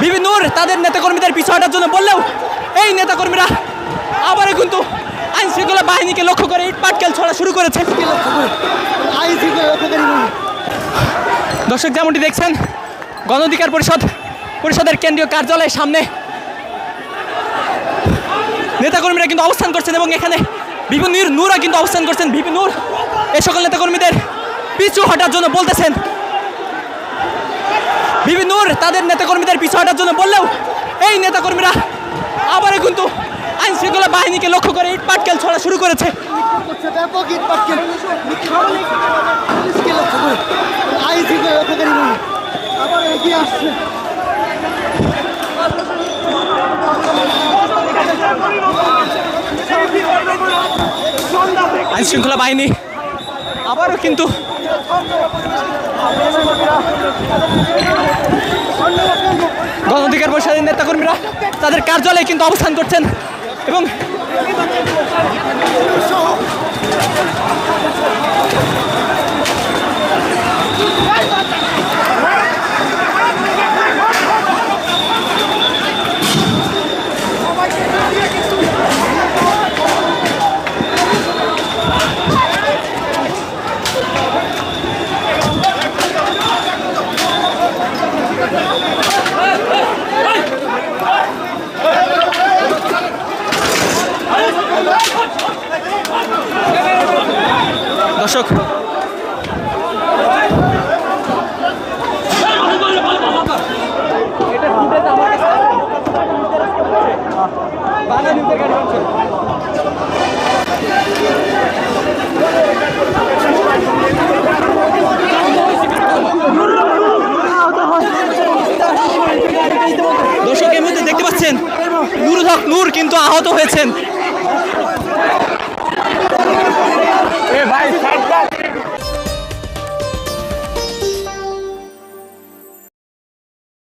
বিবি নূর তাদের নেতাকর্মীদের পিছু হটার জন্য বললেও এই নেতাকর্মীরা আবারও কিন্তু আইন শৃঙ্খলা বাহিনীকে লক্ষ্য করে ইট পাটকেল ছড়া শুরু করেছে। দর্শক যেমনটি দেখছেন গণ অধিকার পরিষদের কেন্দ্রীয় কার্যালয়ের সামনে নেতাকর্মীরা কিন্তু অবস্থান করছেন এবং এখানে বিবি নূরও কিন্তু অবস্থান করছেন। বিবি নূর এ সকল নেতাকর্মীদের পিছু হটার জন্য বলতেছেন। বিবি নূর তাদের নেতাকর্মীদের পিছু হটার জন্য বললেও এই নেতাকর্মীরা আবারও কিন্তু আইন শৃঙ্খলা বাহিনীকে লক্ষ্য করে ইট পাটকেল ছড়া শুরু করেছে। আইন শৃঙ্খলা বাহিনী আবারও কিন্তু গণ অধিকার পরিষদের নেতাকর্মীরা তাদের কার্যালয়ে কিন্তু অবস্থান করছেন এবং দর্শক দর্শক এর মধ্যে দেখতে পাচ্ছেন নূর কিন্তু আহত হয়েছেন।